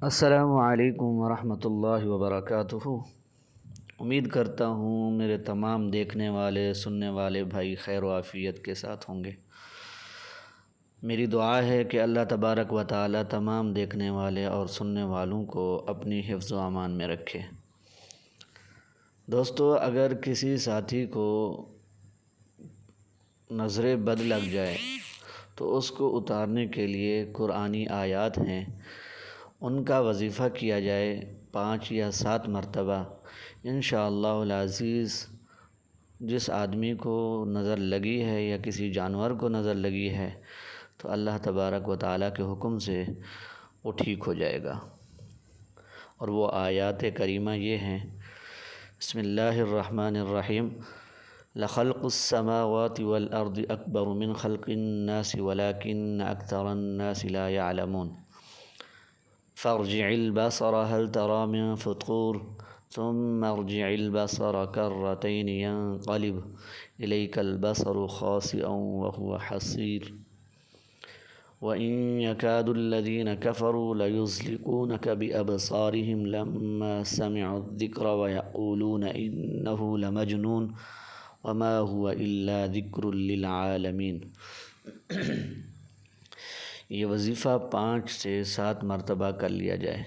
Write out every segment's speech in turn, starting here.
السلام علیکم ورحمۃ اللہ وبرکاتہ۔ امید کرتا ہوں میرے تمام دیکھنے والے سننے والے بھائی خیر و عافیت کے ساتھ ہوں گے۔ میری دعا ہے کہ اللہ تبارک و تعالی تمام دیکھنے والے اور سننے والوں کو اپنی حفظ و امان میں رکھے۔ دوستو، اگر کسی ساتھی کو نظر بد لگ جائے تو اس کو اتارنے کے لیے قرآنی آیات ہیں، ان کا وظیفہ کیا جائے 5 یا 7 مرتبہ۔ انشاءاللہ العزیز جس آدمی کو نظر لگی ہے یا کسی جانور کو نظر لگی ہے تو اللہ تبارک و تعالیٰ کے حکم سے وہ ٹھیک ہو جائے گا۔ اور وہ آیات کریمہ یہ ہیں: بسم اللہ الرحمن الرحیم، لخلق السماوات والارض اکبر من خلق الناس ولكن اکثر الناس لا يعلمون، فارجع البصر هل ترى من فطور ثم ارجع البصر كرتين ينقلب إليك البصر خاسئا وهو حسير، وإن يكاد الذين كفروا ليزلقونك بأبصارهم لما سمعوا الذكر ويقولون إنه لمجنون وما هو إلا ذكر للعالمين۔ یہ وظیفہ 5 سے 7 مرتبہ کر لیا جائے۔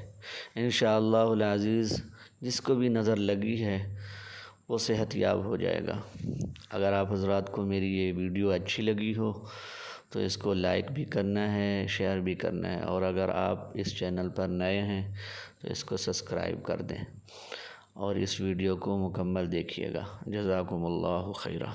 انشاءاللہ العزیز جس کو بھی نظر لگی ہے وہ صحت یاب ہو جائے گا۔ اگر آپ حضرات کو میری یہ ویڈیو اچھی لگی ہو تو اس کو لائک بھی کرنا ہے، شیئر بھی کرنا ہے، اور اگر آپ اس چینل پر نئے ہیں تو اس کو سبسکرائب کر دیں اور اس ویڈیو کو مکمل دیکھیے گا۔ جزاکم اللہ خیرہ۔